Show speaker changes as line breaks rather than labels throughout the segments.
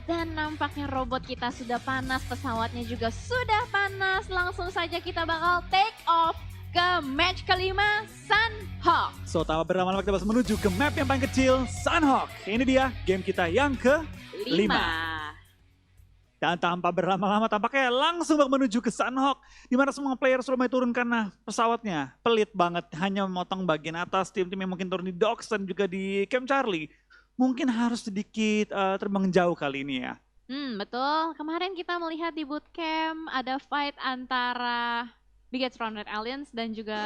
Dan nampaknya robot kita sudah panas, pesawatnya juga sudah panas. Langsung saja kita bakal take off ke match kelima, Sunhawk.
So, tanpa berlama-lama kita harus menuju ke map yang paling kecil, Sunhawk. Ini dia game kita yang ke-5. Dan tanpa berlama-lama tampaknya langsung menuju ke Sunhawk. Di mana semua player sudah mulai turun karena pesawatnya pelit banget. Hanya memotong bagian atas, tim-tim yang mungkin turun di Docks dan juga di Camp Charlie. Mungkin harus sedikit terbang jauh kali ini ya.
Betul. Kemarin kita melihat di bootcamp ada fight antara Bigetron Red Alliance dan juga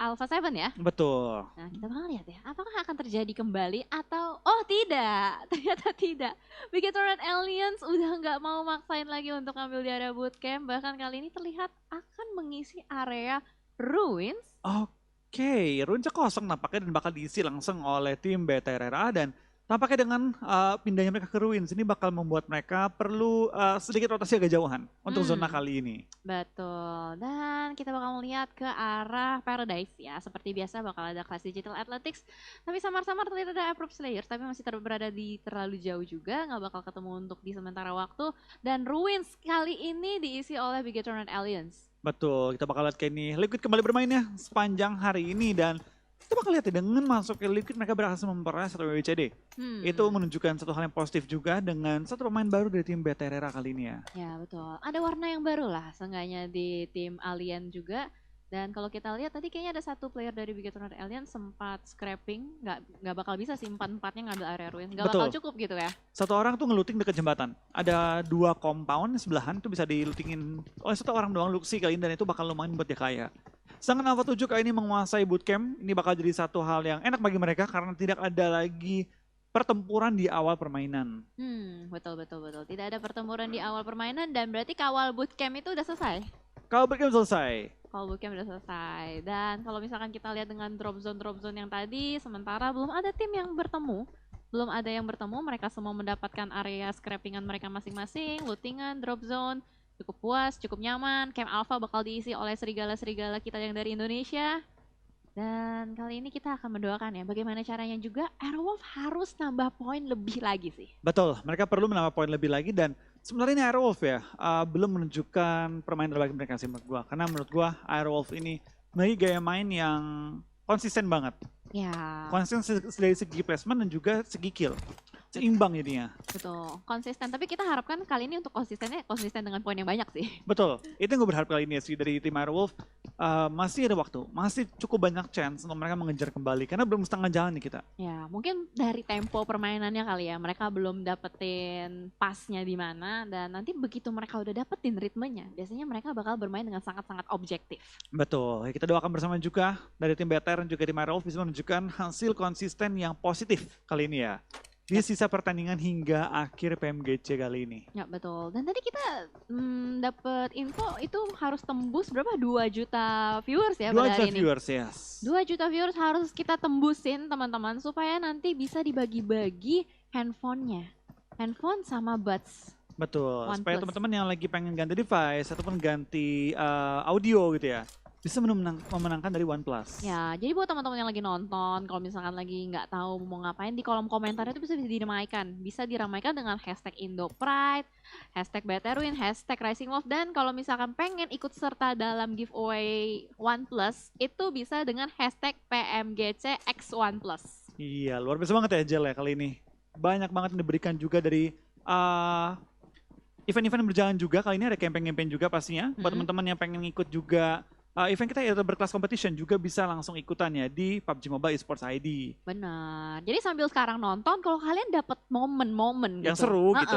Alpha 7 ya.
Betul.
Nah, kita bakal lihat ya, apakah akan terjadi kembali atau tidak, ternyata tidak. Bigetron Red Alliance udah nggak mau maksain lagi untuk ambil di area bootcamp, bahkan kali ini terlihat akan mengisi area Ruins.
Oke, Ruins kosong nampaknya dan bakal diisi langsung oleh tim BTRRA dan tampaknya dengan pindahnya mereka ke Ruins ini bakal membuat mereka perlu sedikit rotasi agak jauhan untuk zona kali ini.
Betul, dan kita bakal melihat ke arah Paradise ya. Seperti biasa bakal ada kelas Digital Athletics, tapi samar-samar terlihat ada Approved Slayers, tapi masih berada di terlalu jauh juga, nggak bakal ketemu untuk di sementara waktu. Dan Ruins kali ini diisi oleh Bigetron Alliance.
Betul, kita bakal lihat kayak ini Liquid kembali bermainnya sepanjang hari ini dan kita bakal lihat ya, dengan masuk ke Liquid mereka berhasil memperoleh satu WWCD. Itu menunjukkan satu hal yang positif juga dengan satu pemain baru dari tim BTRRA kali ini ya.
Ya betul, ada warna yang baru lah seenggaknya di tim Alien juga. Dan kalau kita lihat tadi kayaknya ada satu player dari Bigetron Alien sempat scrapping, nggak bakal bisa sih empat-empatnya ngambil area Ruins, nggak bakal cukup gitu ya.
Satu orang tuh ngeluting dekat jembatan, ada 2 compound sebelahan itu bisa dilutingin oleh satu orang doang Luxi kali ini dan itu bakal lumayan buat dia kaya. Sedangkan Alpha 7 kali ini menguasai bootcamp, ini bakal jadi satu hal yang enak bagi mereka karena tidak ada lagi pertempuran di awal permainan.
Betul. Tidak ada pertempuran di awal permainan dan berarti kawal bootcamp itu udah selesai.
Kalau bootcamp selesai.
Kalau bootcamp udah selesai. Dan kalau misalkan kita lihat dengan drop zone yang tadi, sementara belum ada tim yang bertemu. Belum ada yang bertemu, mereka semua mendapatkan area scrappingan mereka masing-masing, lootingan, drop zone. Cukup puas, cukup nyaman. Camp Alpha bakal diisi oleh serigala-serigala kita yang dari Indonesia. Dan kali ini kita akan mendoakan ya, bagaimana caranya juga Airwolf harus nambah poin lebih lagi sih.
Betul, mereka perlu menambah poin lebih lagi dan sebenarnya ini Airwolf ya, belum menunjukkan permainan terbaik mereka sih menurut gua. Karena menurut gua Airwolf ini memiliki gaya main yang konsisten banget.
Ya.
Konsisten dari segi placement dan juga segi kill. Seimbang jadinya.
Betul, konsisten. Tapi kita harapkan kali ini untuk konsisten dengan poin yang banyak sih.
Betul, itu yang gue berharap kali ini sih dari tim Airwolf. Masih ada waktu, masih cukup banyak chance untuk mereka mengejar kembali. Karena belum setengah jalan nih kita.
Ya, mungkin dari tempo permainannya kali ya. Mereka belum dapetin pasnya di mana. Dan nanti begitu mereka udah dapetin ritmenya, biasanya mereka bakal bermain dengan sangat-sangat objektif.
Betul, kita doakan bersama juga dari tim BTR dan juga tim Airwolf bisa menunjukkan hasil konsisten yang positif kali ini ya. Di sisa pertandingan hingga akhir PMGC kali ini.
Ya betul. Dan tadi kita dapat info itu harus tembus berapa? 2 juta viewers ya pada hari ini.
2 juta viewers, yes.
2 juta viewers harus kita tembusin teman-teman supaya nanti bisa dibagi-bagi handphonenya. Handphone sama buds.
Betul,
OnePlus.
supaya teman-teman yang lagi pengen ganti device ataupun ganti audio gitu ya. Bisa memenangkan dari OnePlus.
Ya, jadi buat teman-teman yang lagi nonton, kalau misalkan lagi nggak tahu mau ngapain, di kolom komentar itu bisa diramaikan. Bisa diramaikan dengan hashtag IndoPride, hashtag BTRWin, hashtag Rising Wolf. Dan kalau misalkan pengen ikut serta dalam giveaway OnePlus, itu bisa dengan hashtag PMGC OnePlus.
Iya, luar biasa banget ya Jel ya kali ini. Banyak banget yang diberikan juga dari event-event yang berjalan juga. Kali ini ada campaign-campaign juga pastinya. Buat teman-teman yang pengen ikut juga event kita ya berkelas competition juga bisa langsung ikutannya di PUBG Mobile Esports ID.
Benar. Jadi sambil sekarang nonton, kalau kalian dapat momen-momen
yang
gitu,
seru gitu,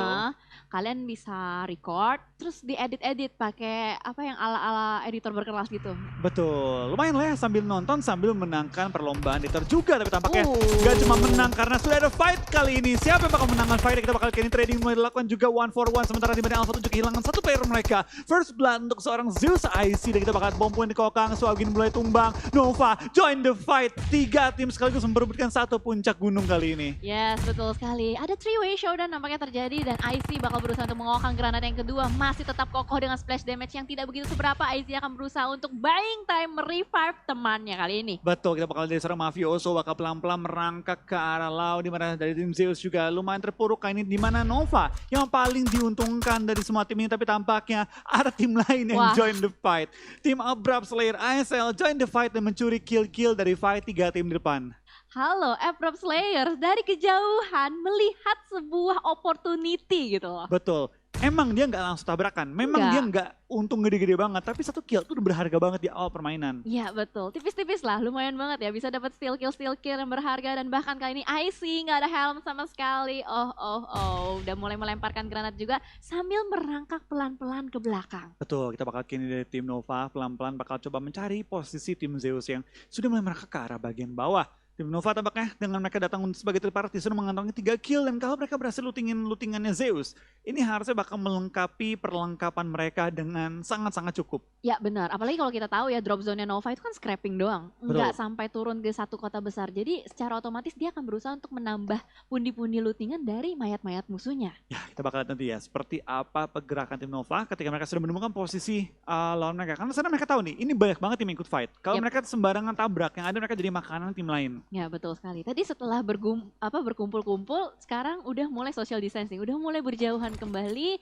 kalian bisa record, terus diedit-edit pakai apa yang ala-ala editor berkelas gitu.
Betul, lumayan lah ya sambil nonton sambil menangkan perlombaan editor juga, tapi tampaknya gak cuma menang karena sudah ada fight kali ini. Siapa yang bakal menangkan fight? Kita bakal kini trading mulai dilakukan juga 1-for-1 sementara di mana Alpha 7 kehilangan satu player mereka. First blood untuk seorang Zeus IC dan kita bakal bom point dikokang, Swagin mulai tumbang. Nova join the fight. 3 tim sekaligus memperebutkan satu puncak gunung kali ini.
Yes, betul sekali. Ada three-way showdown nampaknya terjadi dan IC bakal berusaha untuk mengokang granat yang kedua. Masih tetap kokoh dengan splash damage yang tidak begitu seberapa. IC akan berusaha untuk buying time merevive temannya kali ini.
Betul, kita bakal dari seorang Mafioso bakal pelan-pelan merangkak ke arah Lau, di mana dari tim Zeus juga lumayan terpuruk kali ini, di mana Nova yang paling diuntungkan dari semua tim ini, tapi tampaknya ada tim lain yang join the fight. Tim Abrupt Slayer ISL join the fight dan mencuri kill-kill dari fight 3 tim di depan.
Halo, Abrupt Slayer dari kejauhan melihat sebuah opportunity gitu loh.
Betul. Emang dia nggak langsung tabrakan, memang dia nggak untung gede-gede banget, tapi satu kill tuh berharga banget di awal permainan.
Iya betul, tipis-tipis lah, lumayan banget ya bisa dapat steal kill yang berharga dan bahkan kali ini IC nggak ada helm sama sekali. Udah mulai melemparkan granat juga sambil merangkak pelan-pelan ke belakang.
Betul, kita bakal kini dari tim Nova pelan-pelan bakal coba mencari posisi tim Zeus yang sudah mulai merangkak ke arah bagian bawah. Tim Nova tampaknya dengan mereka datang sebagai third party sudah mengantongi 3 kill, dan kalau mereka berhasil lootingannya Zeus, ini harusnya bakal melengkapi perlengkapan mereka dengan sangat-sangat cukup.
Ya benar, apalagi kalau kita tahu ya drop zone-nya Nova itu kan scrapping doang, nggak sampai turun ke satu kota besar. Jadi secara otomatis dia akan berusaha untuk menambah pundi-pundi lootingan dari mayat-mayat musuhnya.
Ya kita bakal lihat nanti ya seperti apa pergerakan tim Nova ketika mereka sudah menemukan posisi lawan mereka. Karena sekarang mereka tahu nih, ini banyak banget tim ikut fight. Kalau mereka sembarangan tabrak, yang ada mereka jadi makanan tim lain.
Ya betul sekali. Tadi setelah berkumpul-kumpul, sekarang udah mulai social distancing, udah mulai berjauhan kembali,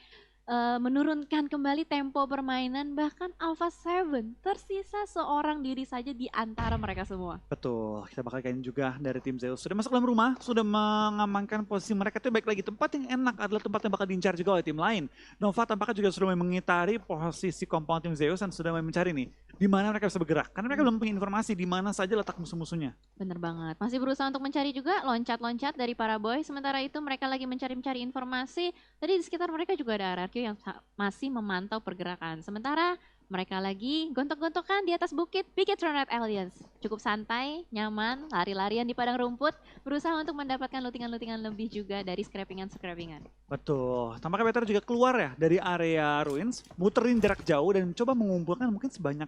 menurunkan kembali tempo permainan, bahkan Alpha 7 tersisa seorang diri saja di antara mereka semua.
Betul, kita bakal kain juga dari tim Zeus. Sudah masuk dalam rumah, sudah mengamankan posisi mereka itu baik lagi. Tempat yang enak adalah tempat yang bakal diincar juga oleh tim lain. Nova tampaknya juga sudah mengitari posisi compound tim Zeus dan sudah mencari nih di mana mereka bisa bergerak. Karena mereka belum punya informasi di mana saja letak musuh-musuhnya.
Bener banget, masih berusaha untuk mencari juga loncat-loncat dari para boy. Sementara itu mereka lagi mencari informasi. Tadi di sekitar mereka juga ada RRQ yang masih memantau pergerakan. Sementara mereka lagi gontok-gontokan di atas bukit Bigetron Red Alliance. Cukup santai, nyaman, lari-larian di padang rumput, berusaha untuk mendapatkan lootingan-lootingan lebih juga dari scrappingan-scrappingan.
Betul, tampaknya Peter juga keluar ya dari area ruins, muterin jarak jauh dan coba mengumpulkan mungkin sebanyak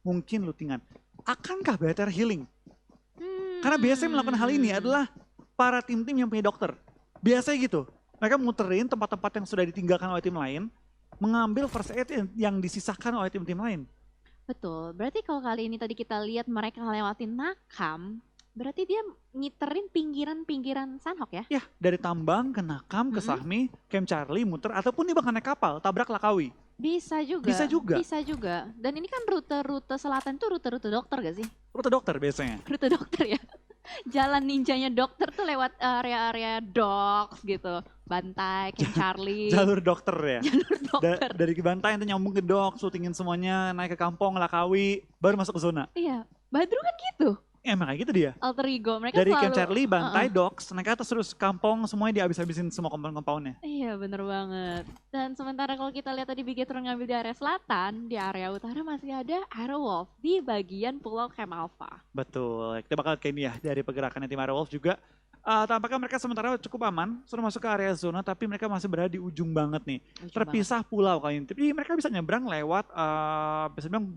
mungkin lootingan. Akankah Better healing? Karena biasanya melakukan hal ini adalah para tim-tim yang punya dokter. Biasanya gitu, mereka muterin tempat-tempat yang sudah ditinggalkan oleh tim lain, mengambil first aid yang disisahkan oleh tim-tim lain.
Betul, berarti kalau kali ini tadi kita lihat mereka lewatin Nakam, berarti dia ngiterin pinggiran-pinggiran Sanhok ya?
Ya, dari Tambang ke Nakam, ke Sahmi, Camp Charlie, muter, ataupun dia bahkan naik kapal, tabrak Lakawi.
Bisa juga. Bisa juga. Dan ini kan rute selatan tuh rute dokter gak sih?
Rute dokter biasanya.
Rute dokter ya. Jalan ninjanya dokter tuh lewat area-area docks gitu. Bantai, Camp Charlie.
Jalur dokter ya?
Jalur dokter.
Dari Bantai itu nyambung ke docks, syutingin semuanya, naik ke Kampong, Lakawi, baru masuk ke zona.
Iya, Badru kan gitu.
Emang kayak gitu dia.
Alter ego, mereka
dari
selalu
Camp Charlie, Bantai, Docks, naik atas terus Kampong, semuanya dihabis-habisin semua compound-compoundnya.
Iya bener banget. Dan sementara kalau kita lihat tadi Bigetron ngambil di area selatan, di area utara masih ada Aerowolf di bagian Pulau Camp Alpha.
Betul, kita bakal kayak ini ya, dari pergerakannya tim Aerowolf juga. Tampaknya mereka sementara cukup aman, sudah masuk ke area zona, tapi mereka masih berada di ujung banget nih. Terpisah pulau kali ini, tapi mereka bisa nyebrang lewat, bisa bilang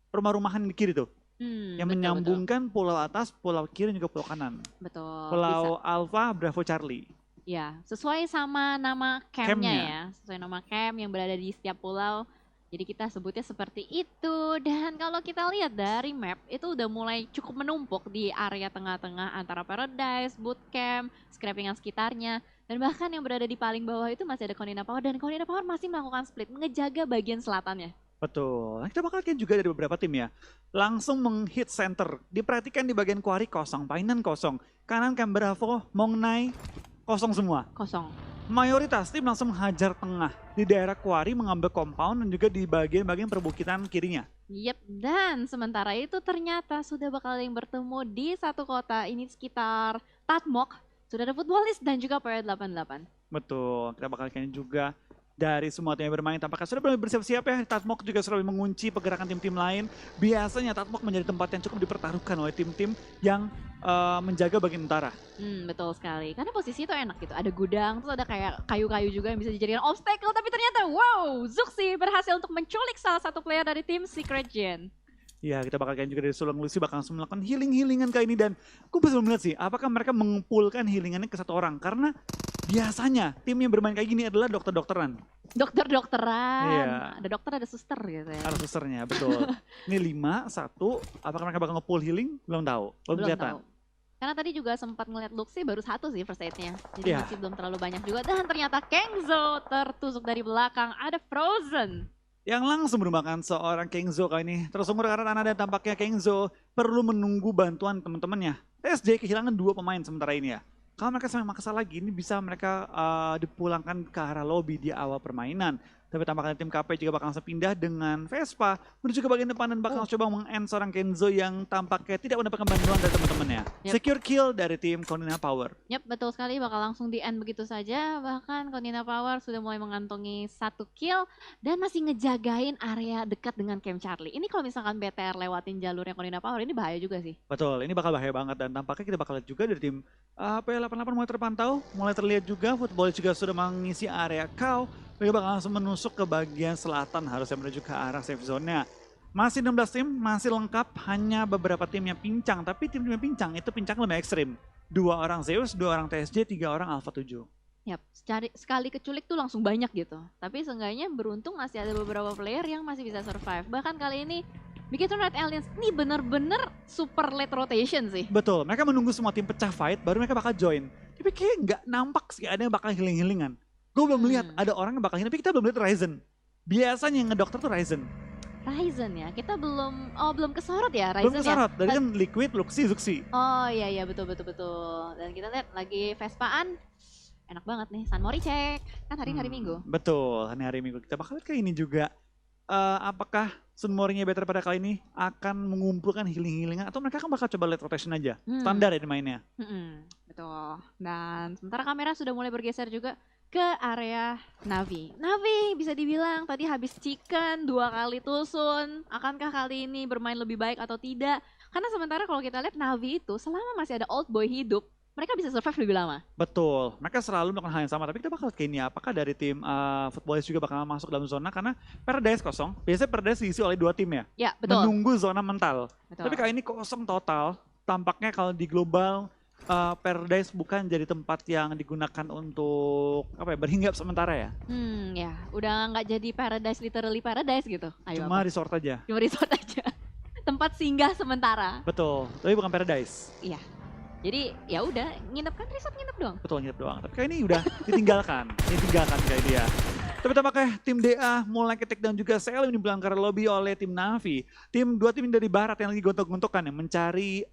rumah-rumahan di kiri tuh. Yang menyambungkan pulau atas, pulau kiri, dan juga pulau kanan.
Betul.
Pulau Alpha, Bravo, Charlie.
Ya, sesuai sama nama campnya ya. Sesuai nama camp yang berada di setiap pulau. Jadi kita sebutnya seperti itu. Dan kalau kita lihat dari map, itu udah mulai cukup menumpuk di area tengah-tengah antara Paradise, Bootcamp, scrappingan sekitarnya. Dan bahkan yang berada di paling bawah itu masih ada Konina Power. Dan Konina Power masih melakukan split, ngejaga bagian selatannya.
Betul, kita bakal lihat juga dari beberapa tim ya. Langsung menghit center, diperhatikan di bagian quarry kosong, Painan kosong. Kanan Camp Bravo, Mongnai, kosong semua.
Kosong.
Mayoritas tim langsung menghajar tengah, di daerah quarry mengambil compound dan juga di bagian-bagian perbukitan kirinya.
Yep, dan sementara itu ternyata sudah bakal yang bertemu di satu kota, ini sekitar Tatmok. Sudah ada Footballis dan juga PW88.
Betul, kita bakal lihat juga dari semua tim yang bermain tampaknya sudah mulai bersiap-siap ya. Tatmok juga sudah mengunci pergerakan tim-tim lain. Biasanya Tatmok menjadi tempat yang cukup dipertaruhkan oleh tim-tim yang menjaga bagian utara.
Betul sekali, karena posisi itu enak gitu. Ada gudang, terus ada kayak kayu-kayu juga yang bisa dijadikan obstacle. Tapi ternyata wow, Zuxi berhasil untuk menculik salah satu player dari tim Secret Gen.
Ya, kita bakal kayak juga dari Sulung Lucy bakal langsung melakukan healing-healingan kali ini. Dan aku belum melihat sih, apakah mereka mengumpulkan healingannya ke satu orang. Karena biasanya tim yang bermain kayak gini adalah dokter-dokteran.
Dokter-dokteran,
Iya.
ada dokter ada suster gitu ya.
Ada susternya, betul. Ini 5, 1, apakah mereka bakal nge-pull healing? Belum tahu, belum kelihatan.
Tahu. Karena tadi juga sempat ngeliat Luxi baru 1 sih first aid-nya. Jadi
Iya.
masih belum terlalu banyak juga. Dan ternyata Kengzo tertusuk dari belakang, ada Frozen.
Yang langsung merupakan seorang Kengzo kali ini. Terus umur karena dan tampaknya Kengzo perlu menunggu bantuan teman-temannya. TSJ kehilangan 2 pemain sementara ini ya. Kalau mereka sampai maksa lagi, ini bisa mereka dipulangkan ke arah lobby di awal permainan. Tapi tampaknya tim KP juga bakal langsung pindah dengan Vespa menuju ke bagian depan dan bakal coba meng-end seorang Kenzo yang tampaknya tidak mendapatkan bantuan dari teman-temannya.
Yep.
Secure kill dari tim Konina Power.
Yap, betul sekali, bakal langsung di-end begitu saja. Bahkan Konina Power sudah mulai mengantongi 1 kill dan masih ngejagain area dekat dengan Camp Charlie. Ini kalau misalkan BTR lewatin jalurnya Konina Power, ini bahaya juga sih.
Betul, ini bakal bahaya banget dan tampaknya kita bakal lihat juga dari tim P88 mulai terpantau, mulai terlihat juga Football juga sudah mengisi area cow. Mereka bakal langsung menusuk ke bagian selatan harusnya menuju ke arah safe zone-nya. Masih 16 tim, masih lengkap, hanya beberapa tim yang pincang. Tapi tim yang pincang itu pincang lebih ekstrim. 2 orang Zeus, 2 orang TSJ, 3 orang Alpha 7.
Yap, sekali keculik tuh langsung banyak gitu. Tapi seenggaknya beruntung masih ada beberapa player yang masih bisa survive. Bahkan kali ini Bigetron Red Aliens ini bener-bener super late rotation sih.
Betul, mereka menunggu semua tim pecah fight baru mereka bakal join. Tapi kayak nggak nampak sih ada yang bakal healing-healingan. Gue belum lihat ada orang yang bakal healing, tapi kita belum lihat Ryzen. Biasanya yang ngedokter tuh Ryzen.
Ryzen ya, kita belum kesorot ya Ryzen.
Belum kesorot, dari kan Liquid, Luxi, Zuxi.
Oh iya betul. Dan kita lihat lagi Vespaan, enak banget nih, San Mori cek, kan hari Minggu.
Betul, hari Minggu. Kita bakal lihat kayak ini juga. Apakah Sun Mori-nya better pada kali ini akan mengumpulkan healing-healingan atau mereka kan bakal coba late rotation aja. Standar ya mainnya.
Betul. Dan sementara kamera sudah mulai bergeser juga ke area Navi. Navi bisa dibilang tadi habis chicken 2 kali tusun. Akankah kali ini bermain lebih baik atau tidak? Karena sementara kalau kita lihat Navi itu selama masih ada old boy hidup, mereka bisa survive lebih lama.
Betul, mereka selalu melakukan hal yang sama. Tapi kita bakal lihat kayaknya apakah dari tim Footballers juga bakal masuk dalam zona karena Paradise kosong. Biasanya Paradise diisi oleh 2 tim ya.
Ya, betul.
Menunggu zona mental.
Betul.
Tapi kali ini kosong total. Tampaknya kalau di global Paradise bukan jadi tempat yang digunakan untuk berhinggap sementara ya.
Ya, udah nggak jadi Paradise, literally Paradise gitu. Ayo,
Cuma resort aja.
Cuma resort aja. Tempat singgah sementara.
Betul, tapi bukan Paradise.
Iya. Jadi ya udah nginep kan resort nginep doang.
Betul, nginep doang. Tapi kayak ini udah ditinggalkan kayak dia. Tapi tampaknya tim DA mulai ke take down juga Sel ini belanggar lobby oleh tim Navi. 2 tim dari barat yang lagi gontok-gontokan ya mencari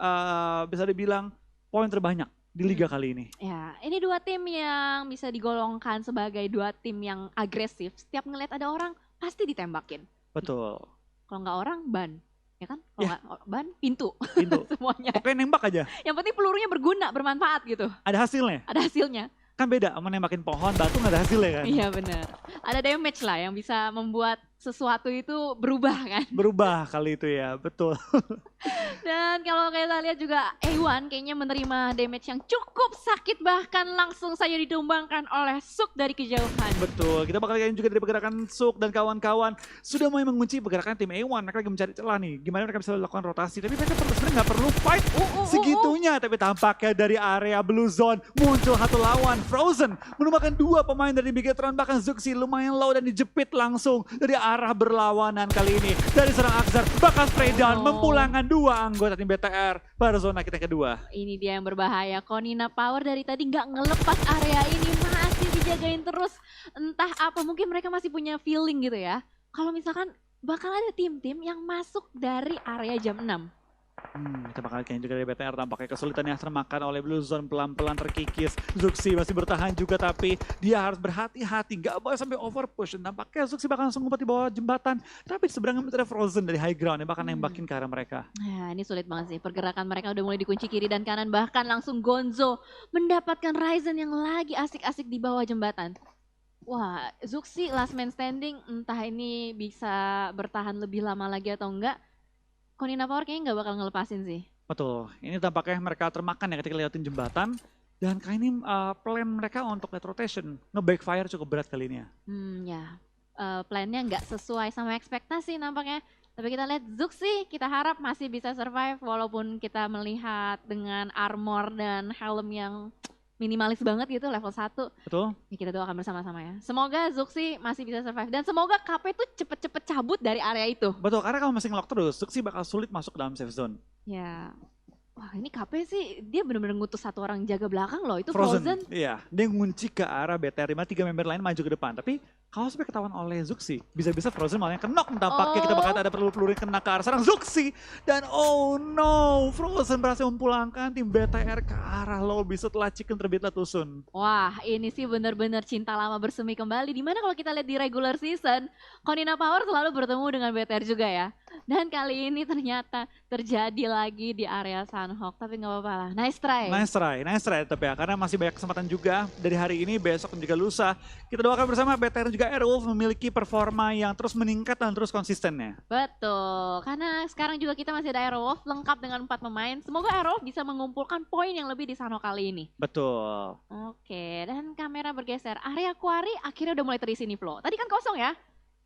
bisa dibilang poin terbanyak di liga kali ini.
Ya, ini 2 tim yang bisa digolongkan sebagai 2 tim yang agresif. Setiap ngeliat ada orang pasti ditembakin.
Betul.
Kalau nggak orang ban, ya kan? Kalau nggak ban pintu. Semuanya.
Pokoknya nembak aja.
Yang penting pelurunya berguna, bermanfaat gitu.
Ada hasilnya.
Ada hasilnya.
Kan beda sama nembakin pohon, batu nggak ada hasilnya kan?
Iya benar. Ada damage lah yang bisa membuat sesuatu itu berubah kan?
Berubah kali itu ya, betul.
Dan kalau kita lihat juga A1 kayaknya menerima damage yang cukup sakit, bahkan langsung saja ditumbangkan oleh Suk dari kejauhan.
Betul, kita bakal lihat juga dari pergerakan Suk dan kawan-kawan sudah mulai mengunci pergerakan tim A1. Mereka lagi mencari celah nih, gimana mereka bisa lakukan rotasi. Tapi mereka sebenarnya nggak perlu fight segitunya. Tapi tampaknya dari area Blue Zone muncul satu lawan, Frozen. Menumbangkan 2 pemain dari Bigetron, bahkan Zuxi lumayan low dan dijepit langsung dari arah berlawanan kali ini. Dari serang Axar, bakal spray down, memulangkan 2 anggota tim BTR pada zona kita kedua.
Ini dia yang berbahaya. Konina Power dari tadi nggak ngelepas area ini, masih dijagain terus. Entah apa, mungkin mereka masih punya feeling gitu ya. Kalau misalkan bakal ada tim-tim yang masuk dari area jam 6.
Kita bakal lihat juga dari BTR tampaknya kesulitan yang termakan oleh Blue Zone pelan-pelan terkikis. Zuxi masih bertahan juga tapi dia harus berhati-hati, gak boleh sampai overpush. Dan tampaknya Zuxi bakal langsung ngumpet di bawah jembatan. Tapi seberangnya ada Frozen dari high ground yang bakal nembakin ke arah mereka.
Nah, ini sulit banget sih. Pergerakan mereka udah mulai dikunci kiri dan kanan. Bahkan langsung Gonzo mendapatkan Ryzen yang lagi asik-asik di bawah jembatan. Wah, Zuxi last man standing, entah ini bisa bertahan lebih lama lagi atau enggak. Konina Power kayaknya nggak bakal ngelepasin sih.
Betul, ini tampaknya mereka termakan ya ketika lewatin jembatan. Dan kali ini plan mereka untuk late rotation, nge-backfire cukup berat kali ini ya.
Plannya nggak sesuai sama ekspektasi nampaknya. Tapi kita lihat Zug sih, kita harap masih bisa survive walaupun kita melihat dengan armor dan helm yang minimalis banget gitu level 1.
Betul.
Ya kita doakan bersama-sama ya. Semoga Zug sih masih bisa survive dan semoga KP tuh cepet-cepet cabut dari area itu.
Betul, karena kalau masih ngelock terus, Zug sih bakal sulit masuk ke dalam safe zone.
Ya. Wah ini KP sih dia benar-benar ngutus satu orang jaga belakang loh, itu Frozen.
Iya, dia ngunci ke arah BTR 5, 3 member lain maju ke depan. Tapi kalau sampai ketahuan oleh Zuxi, bisa-bisa Frozen malah yang kenok tampaknya. Kita bakal ada peluru-peluru yang kena ke arah serang Zuxi. Dan oh no, Frozen berhasil memulangkan tim BTR ke arah lobby setelah Chicken terbit letusun.
Wah ini sih benar-benar cinta lama bersemi kembali. Dimana kalau kita lihat di regular season, Konina Power selalu bertemu dengan BTR juga ya. Dan kali ini ternyata terjadi lagi di area Sunhawk, tapi nggak apa-apa lah. Nice try.
Nice try tetap ya, karena masih banyak kesempatan juga dari hari ini, besok dan juga lusa. Kita doakan bersama BTR juga Airwolf memiliki performa yang terus meningkat dan terus konsistennya.
Betul, karena sekarang juga kita masih ada Airwolf lengkap dengan 4 pemain. Semoga Airwolf bisa mengumpulkan poin yang lebih di Sunhawk kali ini.
Betul.
Oke, dan kamera bergeser. Area Quarry akhirnya udah mulai terisi nih Flo. Tadi kan kosong ya?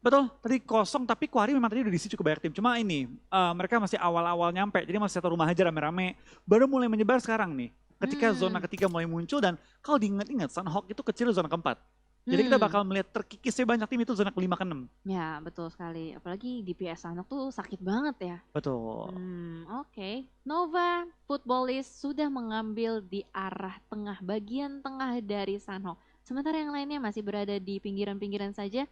Betul, tadi kosong tapi Quarry memang tadi udah diisi cukup banyak tim. Cuma ini, mereka masih awal-awal nyampe, jadi masih satu rumah aja rame-rame. Baru mulai menyebar sekarang nih, ketika zona ketiga mulai muncul dan kalau diingat-ingat Sunhawk itu kecil zona keempat. Jadi kita bakal melihat terkikisnya banyak tim itu zona kelima ke-6.
Ya betul sekali, apalagi DPS Sunhawk tuh sakit banget ya.
Betul.
Oke. Nova Footballist sudah mengambil di arah tengah, bagian tengah dari Sunhawk. Sementara yang lainnya masih berada di pinggiran-pinggiran saja.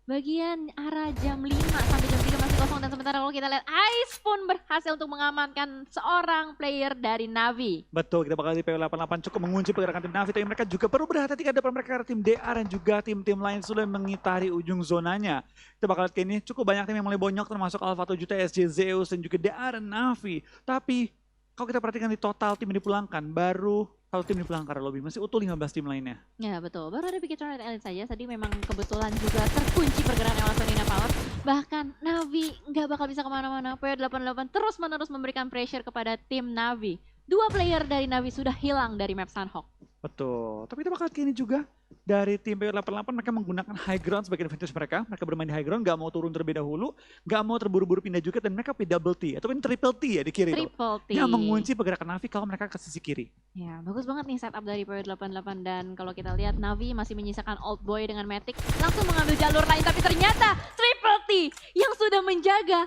Bagian arah jam 5 sampai jam 3 masih kosong dan sementara kalau kita lihat Ice pun berhasil untuk mengamankan seorang player dari Navi.
Betul, kita bakal di PW88 cukup mengunci pergerakan tim Navi, tapi mereka juga perlu berhati-hati karena depan mereka ada tim DR dan juga tim-tim lain sudah mengitari ujung zonanya. Kita bakal lihat kayak ini cukup banyak tim yang mulai bonyok termasuk Alpha 7, TSJ, Zeus dan juga DR dan Navi. Tapi kalau kita perhatikan di total tim yang dipulangkan baru kalau tim dipulangkan karena lobby masih utuh 15 tim lainnya.
Ya betul, baru ada Big Tornado Elite saja. Tadi memang kebetulan juga terkunci pergerakan oleh Konina Power. Bahkan Navi nggak bakal bisa kemana-mana. PW88 terus-menerus memberikan pressure kepada tim Navi. 2 player dari Navi sudah hilang dari map Sunhawk.
Betul, tapi kita bakal kini juga dari tim PW88 mereka menggunakan high ground sebagai advantage mereka. Mereka bermain di high ground, gak mau turun terlebih dahulu, gak mau terburu-buru pindah juga dan mereka pilih double T ataupun triple T ya di kiri itu.
Triple T.
Yang mengunci pergerakan Navi kalau mereka ke sisi kiri.
Ya, bagus banget nih setup dari PW88 dan kalau kita lihat Navi masih menyisakan Old Boy dengan Matic langsung mengambil jalur lain tapi ternyata triple T yang sudah menjaga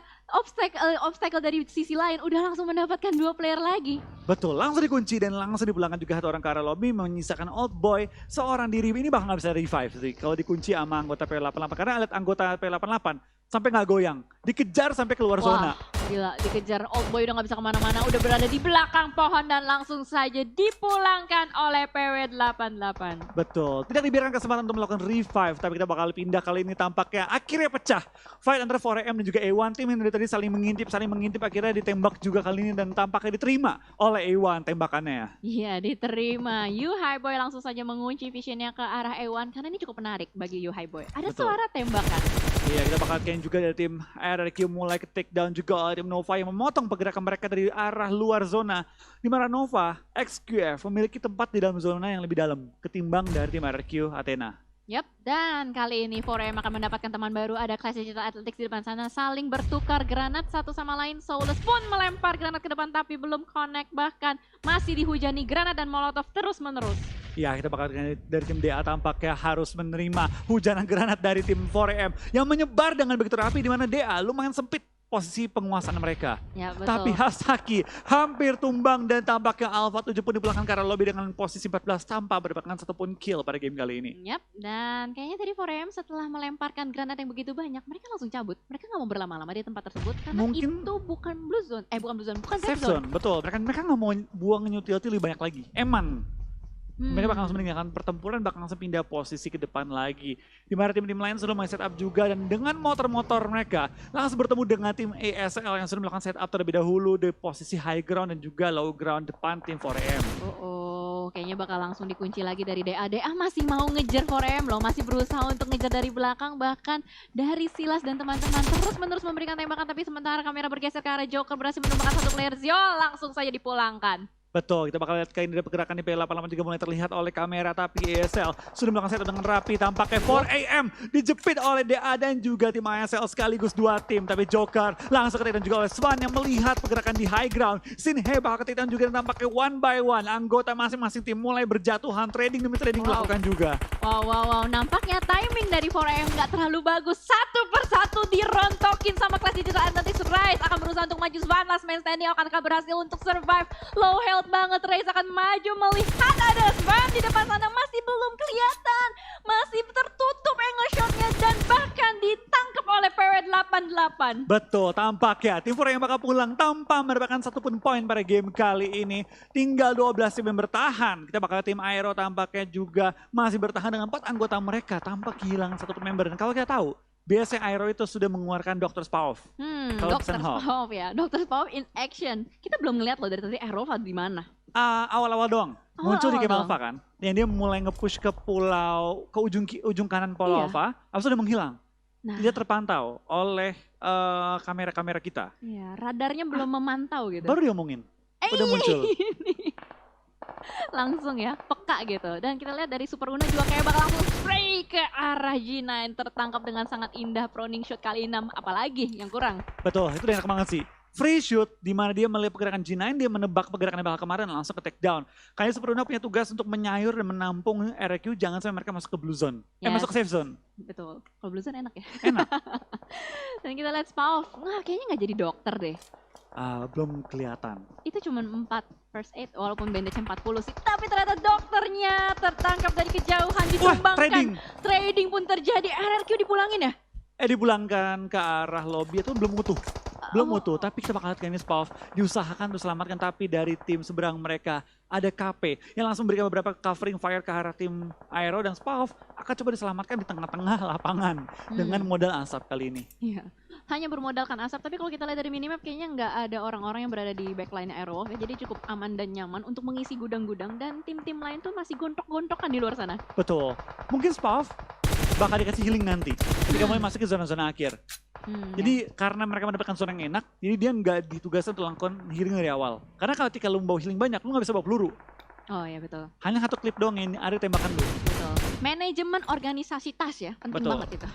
obstacle dari sisi lain udah langsung mendapatkan 2 player lagi.
Betul, langsung dikunci dan langsung dipulangkan juga satu orang ke arah lobby menyisakan Old Boy seorang diri. Ini bahkan nggak bisa revive sih kalau dikunci sama anggota P88 karena lihat anggota P88 sampai nggak goyang, dikejar sampai keluar zona.
Gila, dikejar Old Boy udah nggak bisa kemana-mana, udah berada di belakang pohon dan langsung saja dipulangkan oleh PW88.
Betul, tidak dibiarkan kesempatan untuk melakukan revive, tapi kita bakal pindah kali ini tampaknya akhirnya pecah. Fight antara 4AM dan juga A1, tim yang dari tadi saling mengintip akhirnya ditembak juga kali ini dan tampaknya diterima oleh A1 tembakannya.
Iya diterima, Yu High Boy langsung saja mengunci visionnya ke arah A1 karena ini cukup menarik bagi Yu High Boy. Ada suara tembakan.
Iya, kita bakal lihat juga dari tim RRQ mulai ke take down juga oleh tim Nova yang memotong pergerakan mereka dari arah luar zona. Di mana Nova, XQF memiliki tempat di dalam zona yang lebih dalam ketimbang dari tim RRQ Athena.
Yap, dan kali ini 4AM akan mendapatkan teman baru. Ada Clash Digital Athletics di depan sana saling bertukar granat satu sama lain. Soulless pun melempar granat ke depan tapi belum connect. Bahkan masih dihujani granat dan molotov terus menerus.
Ya, kita bakal dari tim DA tampaknya harus menerima hujanan granat dari tim 4AM yang menyebar dengan begitu rapi di mana DA lumayan sempit posisi penguasaan mereka.
Ya, betul.
Tapi Hasaki hampir tumbang dan tampaknya Alpha 7 pun dipulangkan ke arah lobby dengan posisi 14 tanpa mendapatkan satupun kill pada game kali ini.
Yap, dan kayaknya tadi 4AM setelah melemparkan granat yang begitu banyak, mereka langsung cabut. Mereka nggak mau berlama-lama di tempat tersebut karena
Mungkin
itu bukan blue zone, bukan
safe zone. Betul, mereka nggak mau buang nyutil-til lebih banyak lagi. Eman. Mereka bakal langsung meninggalkan pertempuran, bakal langsung pindah posisi ke depan lagi. Di mana tim-tim lain sudah mulai setup juga dan dengan motor-motor mereka langsung bertemu dengan tim ASL yang sudah melakukan setup terlebih dahulu di posisi high ground dan juga low ground depan tim 4AM.
Kayaknya bakal langsung dikunci lagi dari DA. DA masih mau ngejar 4AM loh, masih berusaha untuk ngejar dari belakang, bahkan dari Silas dan teman-teman terus-menerus memberikan tembakan, tapi sementara kamera bergeser ke arah Joker berhasil menemukan satu player Zio, langsung saja dipulangkan.
Betul, kita bakal lihat kayak ini pergerakan di P88 juga mulai terlihat oleh kamera, tapi ESL sudah melakukan setup dengan rapi. Tampaknya 4AM dijepit oleh DA dan juga tim ASL sekaligus 2 tim. Tapi Joker langsung ketitan juga oleh Swan yang melihat pergerakan di high ground. Sinhe bakal ketitan juga dan tampaknya one by one. Anggota masing-masing tim mulai berjatuhan, trading demi trading dilakukan juga.
Wow, nampaknya timing dari 4AM nggak terlalu bagus. Satu persatu dirontokin sama kelas Digital Athletics. Rise akan berusaha untuk maju. Swan last man standing akankah berhasil untuk survive. Low health banget, Rise akan maju melihat ada Swan di depan sana masih belum kelihatan, masih tertutup angle shotnya dan bahkan ditangkap oleh PW88.
Betul, tampaknya tim 4 yang bakal pulang tanpa mendapatkan satupun poin pada game kali ini. Tinggal 12 tim yang bertahan. Kita bakal tim Aero tampaknya juga masih bertahan dengan 4 anggota mereka tanpa kehilangan satupun member. Dan kalau kita tahu, biasanya Aero itu sudah mengeluarkan Dr. Spaov.
Dr. Spaov ya, Dr. Spaov in action. Kita belum ngeliat loh dari tadi Aero di mana.
Awal-awal doang. Muncul di Game Alpha kan. Yang dia mulai nge-push ke pulau, ke ujung kanan pulau Alpha. Habis itu dia menghilang.
Nah.
Dia terpantau oleh kamera-kamera kita.
Iya, radarnya belum memantau gitu.
Baru diomongin. Udah muncul.
Langsung ya, peka gitu. Dan kita lihat dari Super Uno juga kayak bakal langsung spray ke arah G9. Tertangkap dengan sangat indah proning shot kali 6. Apalagi yang kurang.
Betul, itu enak banget sih. Free shoot, di mana dia melihat pergerakan G9, dia menebak pergerakan yang bakal kemarin langsung ke take down. Kayaknya Super Uno punya tugas untuk menyayur dan menampung RQ, jangan sampai mereka masuk ke blue zone. Masuk ke safe zone.
Betul, kalau blue zone enak ya.
Enak.
Dan kita lihat Spaov, kayaknya nggak jadi dokter deh.
Belum kelihatan.
Itu cuma 4 first aid walaupun bandage 40 sih. Tapi ternyata dokternya tertangkap dari kejauhan ditumbangkan. Trading pun terjadi. RRQ dipulangin ya?
Dipulangkan ke arah lobby itu belum utuh. Belum utuh, tapi kita bakal lihat ini Spaov diusahakan untuk selamatkan, tapi dari tim seberang mereka ada KP yang langsung berikan beberapa covering fire ke arah tim Aero dan Spaov akan coba diselamatkan di tengah-tengah lapangan dengan modal asap kali ini.
Iya. Hanya bermodalkan asap, tapi kalau kita lihat dari minimap kayaknya nggak ada orang-orang yang berada di backline Aero, ya, jadi cukup aman dan nyaman untuk mengisi gudang-gudang dan tim-tim lain tuh masih gontok-gontokan di luar sana.
Betul. Mungkin Spaov bakal dikasih healing nanti ketika mulai masuk ke zona-zona akhir. Jadi karena mereka mendapatkan zona yang enak, jadi dia nggak ditugaskan untuk lakukan healing dari awal. Karena kalau ketika lu bawa healing banyak, lu nggak bisa bawa peluru.
Oh iya betul.
Hanya satu klip doang yang ada tembakan lu.
Betul. Manajemen organisasi tas ya, penting banget itu.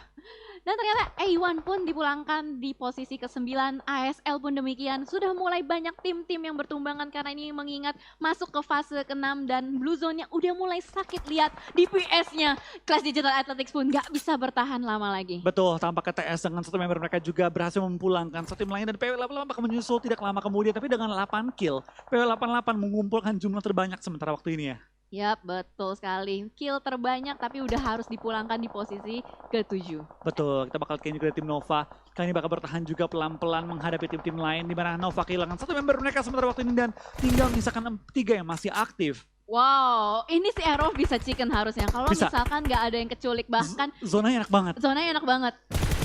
Dan ternyata A1 pun dipulangkan di posisi ke-9, ASL pun demikian. Sudah mulai banyak tim-tim yang bertumbangan karena ini mengingat masuk ke fase ke-6 dan blue zone-nya udah mulai sakit lihat DPS-nya. Kelas Digital Athletics pun nggak bisa bertahan lama lagi.
Betul, tampaknya TS dengan satu member mereka juga berhasil memulangkan satu tim lain dan PW88 akan menyusul tidak lama kemudian tapi dengan 8 kill. PW88 mengumpulkan jumlah terbanyak sementara waktu ini ya.
Yap, betul sekali. Kill terbanyak tapi udah harus dipulangkan di posisi ke-7.
Betul, kita bakal kayaknya juga tim Nova. Kali ini bakal bertahan juga pelan-pelan menghadapi tim-tim lain di mana Nova kehilangan satu member mereka sementara waktu ini dan tinggal misalkan 3 yang masih aktif.
Wow, ini si Aero bisa chicken harusnya. Kalau misalkan nggak ada yang keculik bahkan
zonanya enak banget.
Zonanya enak banget.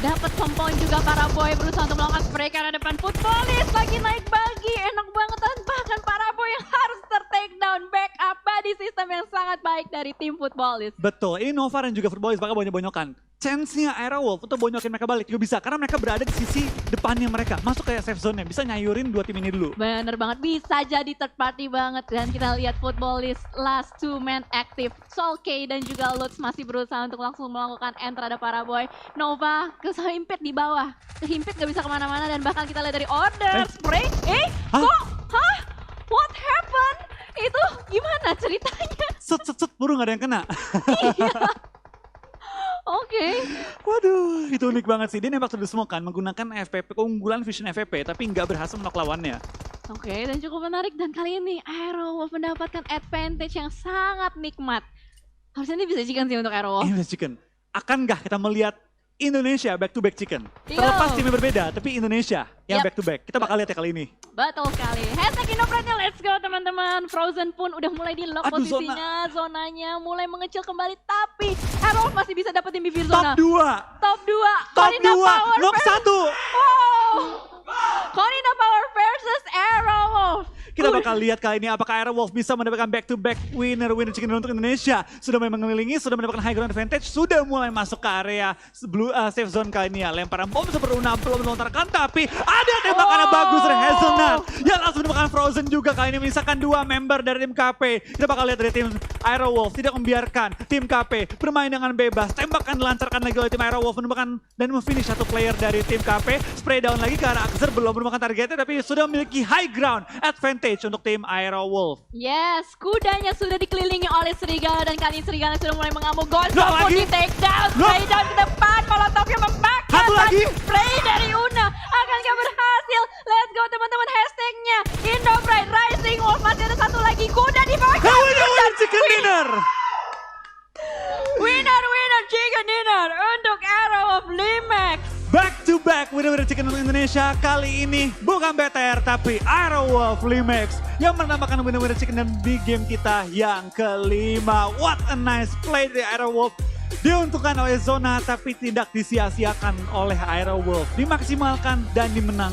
Dapat compound juga para boy berusaha untuk melakukan spray karena depan Footballis lagi naik bagi. Enak banget dan bahkan para boy yang harus ter-take down backup body system yang sangat baik dari tim Footballis.
Betul, ini Nova dan juga Footballis bakal bonyok-bonyokan. Chance-nya Aerowolf untuk bonyokin mereka balik juga bisa karena mereka berada di sisi depannya mereka. Masuk ke safe zone-nya, bisa nyayurin 2 tim ini dulu.
Bener banget, bisa jadi third party banget. Dan kita lihat Footballis last 2 man active. Sol K dan juga Lutz masih berusaha untuk langsung melakukan end terhadap para boy. Nova kehimpit di bawah. Kehimpit gak bisa kemana-mana dan bahkan kita lihat dari order spray. What happened? Itu gimana ceritanya?
Set, buru gak ada yang kena.
Iya. Oke.
Waduh, itu unik banget sih. Dia nembak terus semua kan menggunakan FPP, keunggulan Vision FPP, tapi nggak berhasil menok lawannya.
Oke, dan cukup menarik. Dan kali ini Aerowolf mendapatkan advantage yang sangat nikmat. Harusnya ini bisa chicken sih untuk Aerowolf.
Ini bisa chicken. Akankah kita melihat Indonesia back to back chicken? Terlepas timnya berbeda, tapi Indonesia yang back to back. Kita bakal lihat ya kali ini.
Betul sekali. Hashtag Indopride, let's go teman-teman. Frozen pun udah mulai di lock posisinya. Zonanya mulai mengecil kembali. Tapi Aerowolf masih bisa dapetin bibir zona.
Top 2.
Top 2.
Knock 1.
Wow. Corina Power versus Aerowolf.
Kita bakal lihat kali ini apakah Aero Wolf bisa mendapatkan back-to-back winner chicken dinner untuk Indonesia. Sudah mulai mengelilingi, sudah mendapatkan high ground advantage, sudah mulai masuk ke area safe zone kali ini ya. Lemparan bom seperti Una belum melontarkan, tapi ada tembakan yang bagus dari Hazelnut. Yang langsung mendapatkan Frozen juga kali ini, menyisakan 2 member dari tim KP. Kita bakal lihat dari tim Aero Wolf tidak membiarkan tim KP bermain dengan bebas. Tembakan dilancarkan lagi oleh tim Aero Wolf, menemukan dan memfinish satu player dari tim KP. Spray down lagi ke arah Axer, belum menemukan targetnya tapi sudah memiliki high ground advantage untuk tim Aero Wolf.
Yes, kudanya sudah dikelilingi oleh Serigala dan kali ini Serigala sudah mulai mengamuk. Gonzo
Loh,
pun
lagi?
di take down, spray down ke depan, Molotovnya membakar.
Satu lagi?
Spray dari Una, akankah berhasil? Let's go teman-teman, hashtagnya Indo Pride Rising Wolf, masih ada satu lagi kuda di bawah.
Winner chicken dinner.
Winner chicken dinner untuk Aero of Limax.
Back to back winner chicken untuk Indonesia. Kali ini bukan BTR tapi Aero Wolf Limax yang menambahkan winner chicken dinner di game kita yang kelima. What a nice play dari Aero Wolf. Diuntungkan oleh zona tapi tidak disia-siakan oleh Aero Wolf. Dimaksimalkan dan dimenangkan.